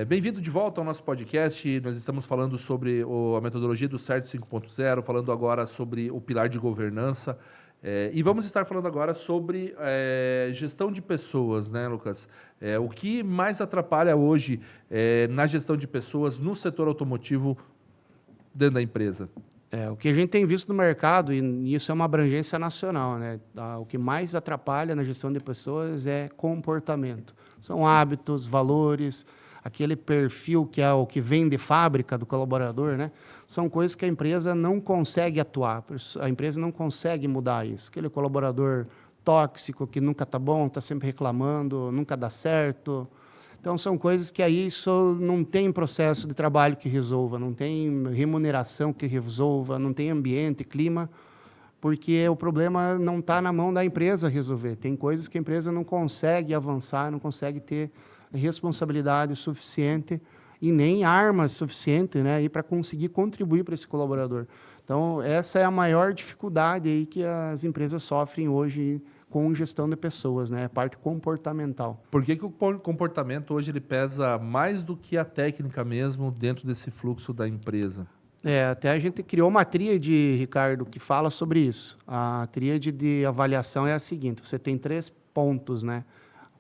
Bem-vindo de volta ao nosso podcast. Nós estamos falando sobre a metodologia do CERT 5.0, falando agora sobre o pilar de governança. E vamos estar falando agora sobre gestão de pessoas, né, Lucas? O que mais atrapalha hoje na gestão de pessoas no setor automotivo dentro da empresa? O que a gente tem visto no mercado, e isso é uma abrangência nacional, né? O que mais atrapalha na gestão de pessoas é comportamento. São hábitos, valores, aquele perfil que é o que vem de fábrica do colaborador, né? São coisas que a empresa não consegue atuar, a empresa não consegue mudar isso. Aquele colaborador tóxico, que nunca está bom, está sempre reclamando, nunca dá certo. Então, são coisas que aí não tem processo de trabalho que resolva, não tem remuneração que resolva, não tem ambiente, clima, porque o problema não está na mão da empresa resolver. Tem coisas que a empresa não consegue avançar, não consegue ter responsabilidade suficiente e nem armas suficientes, né, para conseguir contribuir para esse colaborador. Então, essa é a maior dificuldade aí que as empresas sofrem hoje com gestão de pessoas, né? A parte comportamental. Por que o comportamento hoje ele pesa mais do que a técnica mesmo dentro desse fluxo da empresa? Até a gente criou uma tríade, Ricardo, que fala sobre isso. A tríade de avaliação é a seguinte: você tem 3 pontos, né?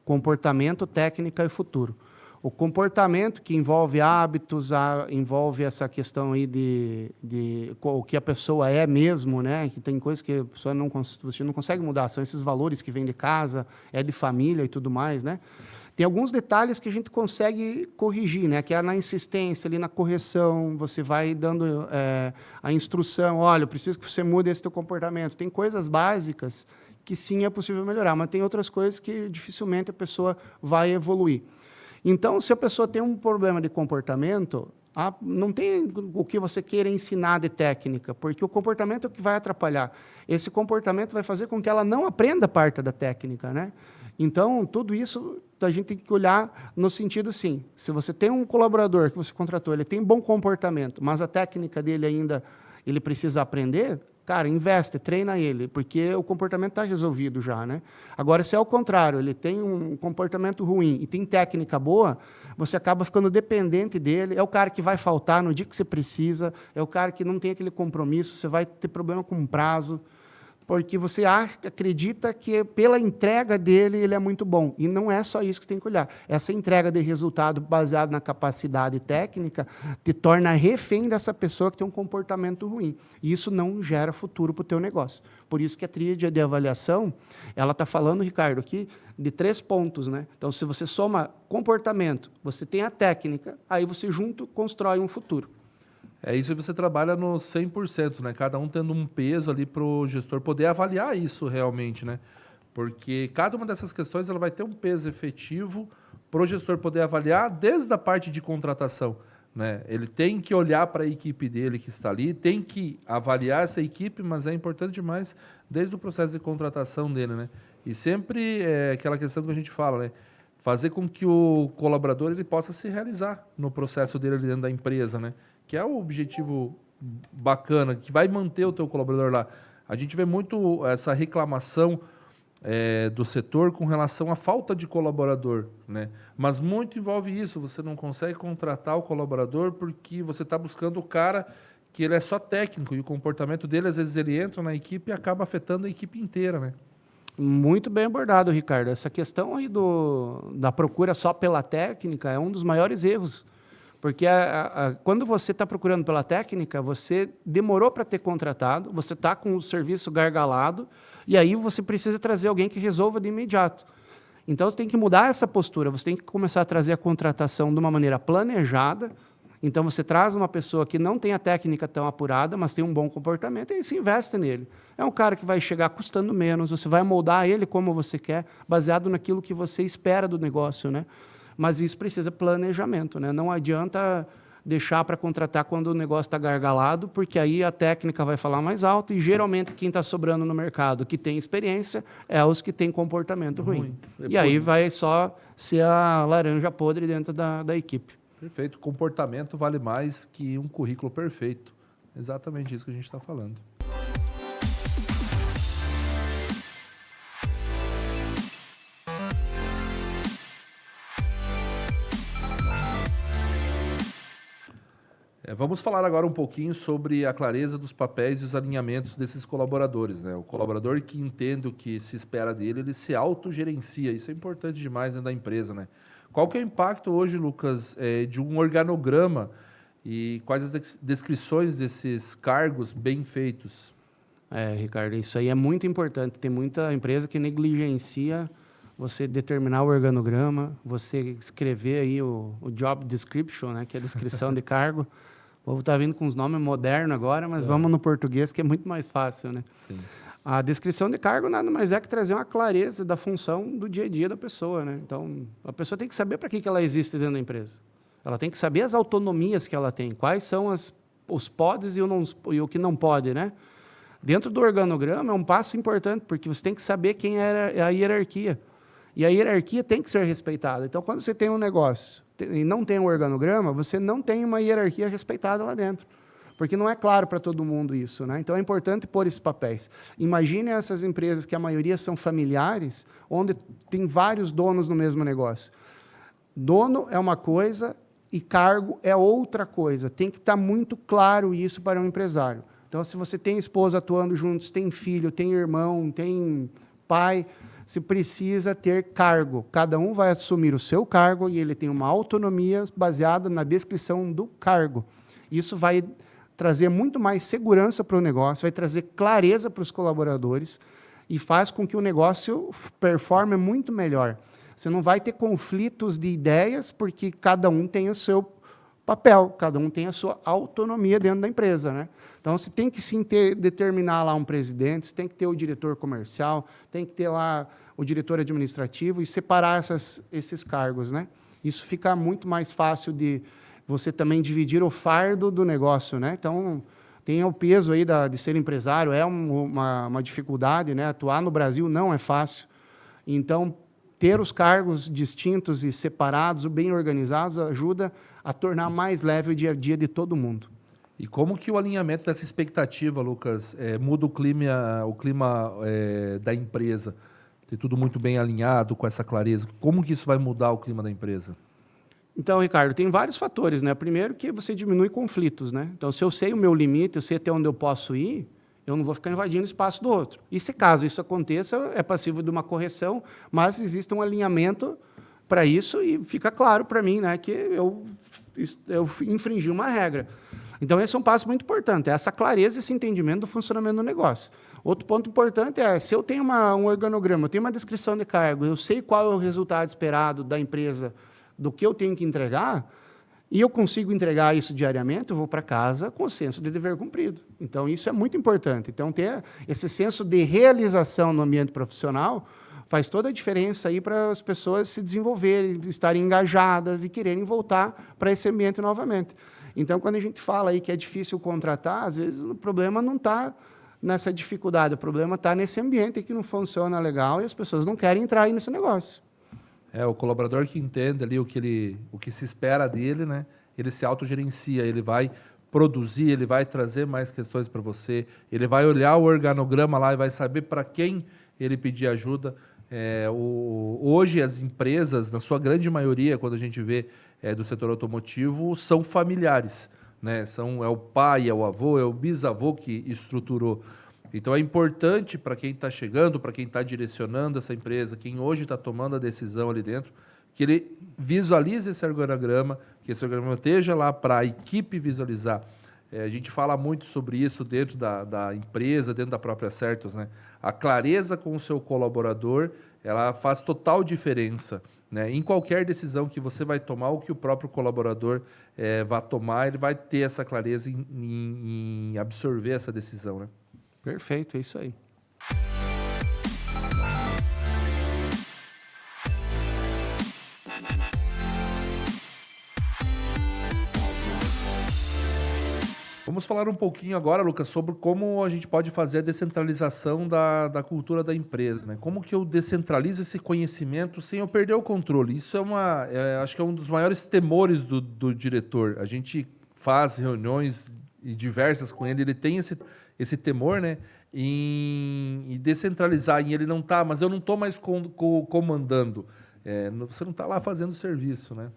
Comportamento, técnica e futuro. O comportamento, que envolve hábitos, envolve essa questão aí de o que a pessoa é mesmo, né? Que tem coisas que a pessoa você não consegue mudar, são esses valores que vêm de casa, de família e tudo mais, né? Tem alguns detalhes que a gente consegue corrigir, né? Que é na insistência, ali na correção, você vai dando a instrução, olha, eu preciso que você mude esse teu comportamento. Tem coisas básicas que sim é possível melhorar, mas tem outras coisas que dificilmente a pessoa vai evoluir. Então, se a pessoa tem um problema de comportamento, não tem o que você queira ensinar de técnica, porque o comportamento é o que vai atrapalhar. Esse comportamento vai fazer com que ela não aprenda parte da técnica, né? Então, tudo isso a gente tem que olhar no sentido, sim, se você tem um colaborador que você contratou, ele tem bom comportamento, mas a técnica dele ainda, ele precisa aprender, cara, investe, treina ele, porque o comportamento está resolvido já, né? Agora, se é o contrário, ele tem um comportamento ruim e tem técnica boa, você acaba ficando dependente dele, é o cara que vai faltar no dia que você precisa, é o cara que não tem aquele compromisso, você vai ter problema com prazo, porque você acredita que pela entrega dele ele é muito bom. E não é só isso que tem que olhar. Essa entrega de resultado baseado na capacidade técnica te torna refém dessa pessoa que tem um comportamento ruim. E isso não gera futuro para o teu negócio. Por isso que a tríade de avaliação, ela está falando, Ricardo, aqui de 3 pontos, né? Então, se você soma comportamento, você tem a técnica, aí você junto constrói um futuro. Isso você trabalha no 100%, né? Cada um tendo um peso ali para o gestor poder avaliar isso realmente, né? Porque cada uma dessas questões ela vai ter um peso efetivo para o gestor poder avaliar desde a parte de contratação, né? Ele tem que olhar para a equipe dele que está ali, tem que avaliar essa equipe, mas é importante demais desde o processo de contratação dele, né? E sempre é aquela questão que a gente fala, né? Fazer com que o colaborador ele possa se realizar no processo dele ali dentro da empresa, né? Que é o objetivo bacana, que vai manter o teu colaborador lá. A gente vê muito essa reclamação do setor com relação à falta de colaborador, né? Mas muito envolve isso, você não consegue contratar o colaborador porque você está buscando o cara que ele é só técnico e o comportamento dele, às vezes ele entra na equipe e acaba afetando a equipe inteira, né? Muito bem abordado, Ricardo. Essa questão aí da procura só pela técnica é um dos maiores erros. Porque quando você está procurando pela técnica, você demorou para ter contratado, você está com o serviço gargalado, e aí você precisa trazer alguém que resolva de imediato. Então, você tem que mudar essa postura, você tem que começar a trazer a contratação de uma maneira planejada. Então, você traz uma pessoa que não tem a técnica tão apurada, mas tem um bom comportamento, e aí você investe nele. É um cara que vai chegar custando menos, você vai moldar ele como você quer, baseado naquilo que você espera do negócio, né? Mas isso precisa planejamento, né? Não adianta deixar para contratar quando o negócio está gargalado, porque aí a técnica vai falar mais alto e geralmente quem está sobrando no mercado que tem experiência é os que têm comportamento ruim. E aí vai só ser a laranja podre dentro da equipe. Perfeito. Comportamento vale mais que um currículo perfeito. Exatamente isso que a gente está falando. Vamos falar agora um pouquinho sobre a clareza dos papéis e os alinhamentos desses colaboradores, né? O colaborador que entende o que se espera dele, ele se autogerencia. Isso é importante demais dentro da empresa, né? Qual que é o impacto hoje, Lucas, de um organograma e quais as descrições desses cargos bem feitos? Ricardo, isso aí é muito importante. Tem muita empresa que negligencia você determinar o organograma, você escrever aí o job description, né, que é a descrição de cargo. O povo está vindo com os nomes modernos agora, mas vamos no português, que é muito mais fácil, né? Sim. A descrição de cargo nada mais é que trazer uma clareza da função do dia a dia da pessoa, né? Então, a pessoa tem que saber para que ela existe dentro da empresa. Ela tem que saber as autonomias que ela tem, quais são os podes e o que não pode, né? Dentro do organograma é um passo importante, porque você tem que saber quem é a hierarquia. E a hierarquia tem que ser respeitada. Então, quando você tem um negócio e não tem um organograma, você não tem uma hierarquia respeitada lá dentro. Porque não é claro para todo mundo isso, né? Então, é importante pôr esses papéis. Imagine essas empresas que a maioria são familiares, onde tem vários donos no mesmo negócio. Dono é uma coisa e cargo é outra coisa. Tem que estar muito claro isso para um empresário. Então, se você tem esposa atuando juntos, tem filho, tem irmão, tem pai, se precisa ter cargo. Cada um vai assumir o seu cargo e ele tem uma autonomia baseada na descrição do cargo. Isso vai trazer muito mais segurança para o negócio, vai trazer clareza para os colaboradores e faz com que o negócio performe muito melhor. Você não vai ter conflitos de ideias, porque cada um tem o seu papel, cada um tem a sua autonomia dentro da empresa, né? Então, você tem que sim determinar lá um presidente, você tem que ter o diretor comercial, tem que ter lá o diretor administrativo e separar esses cargos, né? Isso fica muito mais fácil de você também dividir o fardo do negócio, né? Então, tem o peso aí de ser empresário, é uma dificuldade, né? Atuar no Brasil não é fácil. Então, ter os cargos distintos e separados, bem organizados, ajuda a tornar mais leve o dia a dia de todo mundo. E como que o alinhamento dessa expectativa, Lucas, muda o clima da empresa? Ter tudo muito bem alinhado, com essa clareza. Como que isso vai mudar o clima da empresa? Então, Ricardo, tem vários fatores, né? Primeiro que você diminui conflitos, né? Então, se eu sei o meu limite, eu sei até onde eu posso ir, eu não vou ficar invadindo o espaço do outro. E se caso isso aconteça, é passível de uma correção, mas existe um alinhamento para isso e fica claro para mim, né, que eu infringi uma regra. Então, esse é um passo muito importante, essa clareza, esse entendimento do funcionamento do negócio. Outro ponto importante é, se eu tenho um organograma, eu tenho uma descrição de cargo, eu sei qual é o resultado esperado da empresa, do que eu tenho que entregar, e eu consigo entregar isso diariamente, eu vou para casa com o senso de dever cumprido. Então, isso é muito importante. Então, ter esse senso de realização no ambiente profissional faz toda a diferença aí para as pessoas se desenvolverem, estarem engajadas e quererem voltar para esse ambiente novamente. Então, quando a gente fala aí que é difícil contratar, às vezes o problema não está nessa dificuldade, o problema está nesse ambiente que não funciona legal e as pessoas não querem entrar aí nesse negócio. O colaborador que entende ali o que se espera dele, né? Ele se autogerencia, ele vai produzir, ele vai trazer mais questões para você, ele vai olhar o organograma lá e vai saber para quem ele pedir ajuda. Hoje as empresas, na sua grande maioria, quando a gente vê do setor automotivo, são familiares, né? É o pai, é o avô, é o bisavô que estruturou. Então é importante para quem está chegando, para quem está direcionando essa empresa, quem hoje está tomando a decisão ali dentro, que ele visualize esse organograma, que esse organograma esteja lá para a equipe visualizar. A gente fala muito sobre isso dentro da empresa, dentro da própria Certus, né? A clareza com o seu colaborador, ela faz total diferença, né? Em qualquer decisão que você vai tomar, ou que o próprio colaborador vai tomar, ele vai ter essa clareza em absorver essa decisão, né? Perfeito, é isso aí. Vamos falar um pouquinho agora, Lucas, sobre como a gente pode fazer a descentralização da cultura da empresa, né? Como que eu descentralizo esse conhecimento sem eu perder o controle? Isso acho que é um dos maiores temores do diretor. A gente faz reuniões diversas com ele, ele tem esse temor, né, em descentralizar, em ele não tá, mas eu não estou mais comandando. Você não está lá fazendo serviço, né?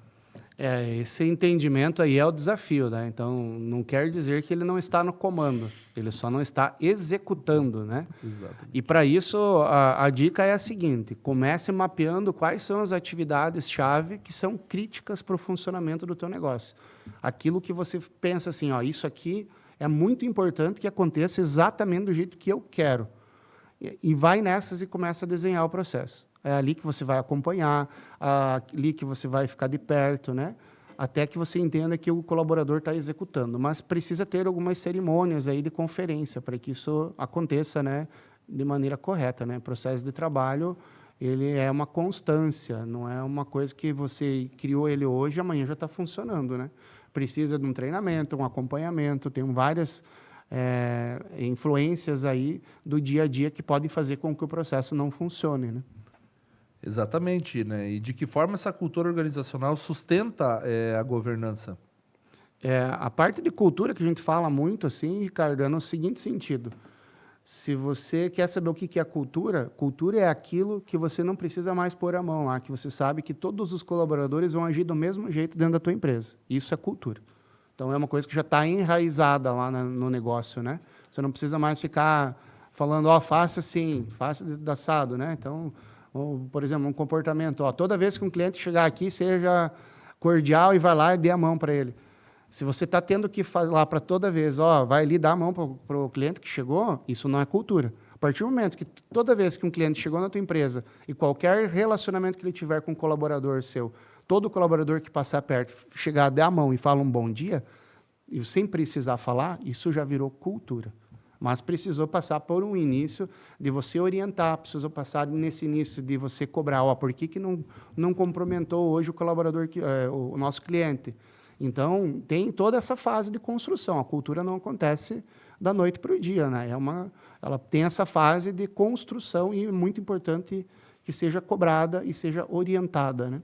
Esse entendimento aí é o desafio, né? Então, não quer dizer que ele não está no comando, ele só não está executando, né? Exatamente. E para isso, a dica é a seguinte: comece mapeando quais são as atividades-chave que são críticas para o funcionamento do teu negócio. Aquilo que você pensa assim, ó, isso aqui é muito importante que aconteça exatamente do jeito que eu quero. E vai nessas e começa a desenhar o processo. É ali que você vai acompanhar, ali que você vai ficar de perto, né? Até que você entenda que o colaborador está executando. Mas precisa ter algumas cerimônias aí de conferência para que isso aconteça, né, de maneira correta, né? O processo de trabalho, ele é uma constância, não é uma coisa que você criou ele hoje e amanhã já está funcionando, né? Precisa de um treinamento, um acompanhamento, tem várias influências aí do dia a dia que podem fazer com que o processo não funcione, né? Exatamente, né? E de que forma essa cultura organizacional sustenta a governança? A parte de cultura que a gente fala muito, assim, Ricardo, é no seguinte sentido. Se você quer saber o que é cultura, cultura é aquilo que você não precisa mais pôr a mão lá, que você sabe que todos os colaboradores vão agir do mesmo jeito dentro da tua empresa. Isso é cultura. Então, é uma coisa que já está enraizada lá no negócio, né? Você não precisa mais ficar falando, ó, faça assim, faça assado, né? Então, por exemplo, um comportamento, ó, toda vez que um cliente chegar aqui, seja cordial e vai lá e dê a mão para ele. Se você está tendo que falar para toda vez, ó, vai ali dar a mão para o cliente que chegou, isso não é cultura. A partir do momento que toda vez que um cliente chegou na tua empresa e qualquer relacionamento que ele tiver com um colaborador seu, todo colaborador que passar perto, chegar, dar a mão e falar um bom dia, e sem precisar falar, isso já virou cultura. Mas precisou passar por um início de você orientar, precisou passar nesse início de você cobrar, ó, por que não cumprimentou hoje o colaborador, o nosso cliente? Então, tem toda essa fase de construção. A cultura não acontece da noite para o dia, né? Ela tem essa fase de construção e é muito importante que seja cobrada e seja orientada, né?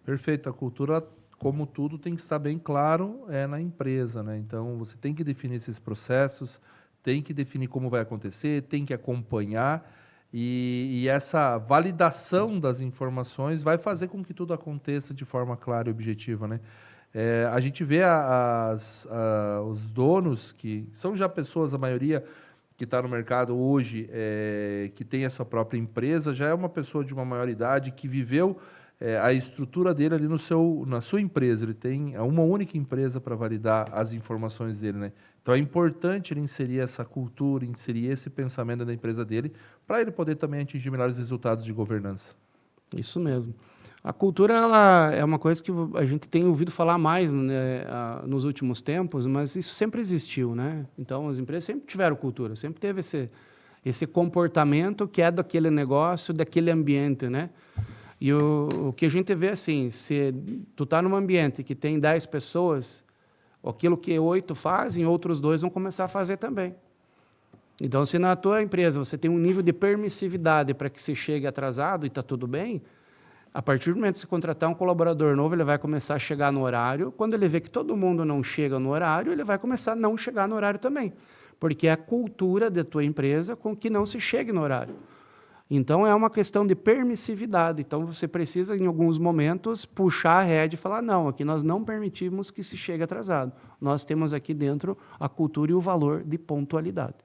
Perfeito. A cultura, como tudo, tem que estar bem claro na empresa, né? Então, você tem que definir esses processos, tem que definir como vai acontecer, tem que acompanhar e essa validação das informações vai fazer com que tudo aconteça de forma clara e objetiva, né? A gente vê os donos, que são já pessoas, a maioria que está no mercado hoje, que tem a sua própria empresa, já é uma pessoa de uma maior idade que viveu a estrutura dele ali na sua empresa. Ele tem uma única empresa para validar as informações dele, né? Então é importante ele inserir essa cultura, inserir esse pensamento da empresa dele, para ele poder também atingir melhores resultados de governança. Isso mesmo. A cultura ela é uma coisa que a gente tem ouvido falar mais, né, nos últimos tempos, mas isso sempre existiu, né? Então, as empresas sempre tiveram cultura, sempre teve esse comportamento que é daquele negócio, daquele ambiente, né? E o que a gente vê assim, se tu está num ambiente que tem 10 pessoas, aquilo que 8 fazem, outros 2 vão começar a fazer também. Então, se na tua empresa você tem um nível de permissividade para que você chegue atrasado e está tudo bem, a partir do momento que você contratar um colaborador novo, ele vai começar a chegar no horário. Quando ele vê que todo mundo não chega no horário, ele vai começar a não chegar no horário também. Porque é a cultura da tua empresa com que não se chegue no horário. Então, é uma questão de permissividade. Então, você precisa, em alguns momentos, puxar a rédea e falar, não, aqui nós não permitimos que se chegue atrasado. Nós temos aqui dentro a cultura e o valor de pontualidade.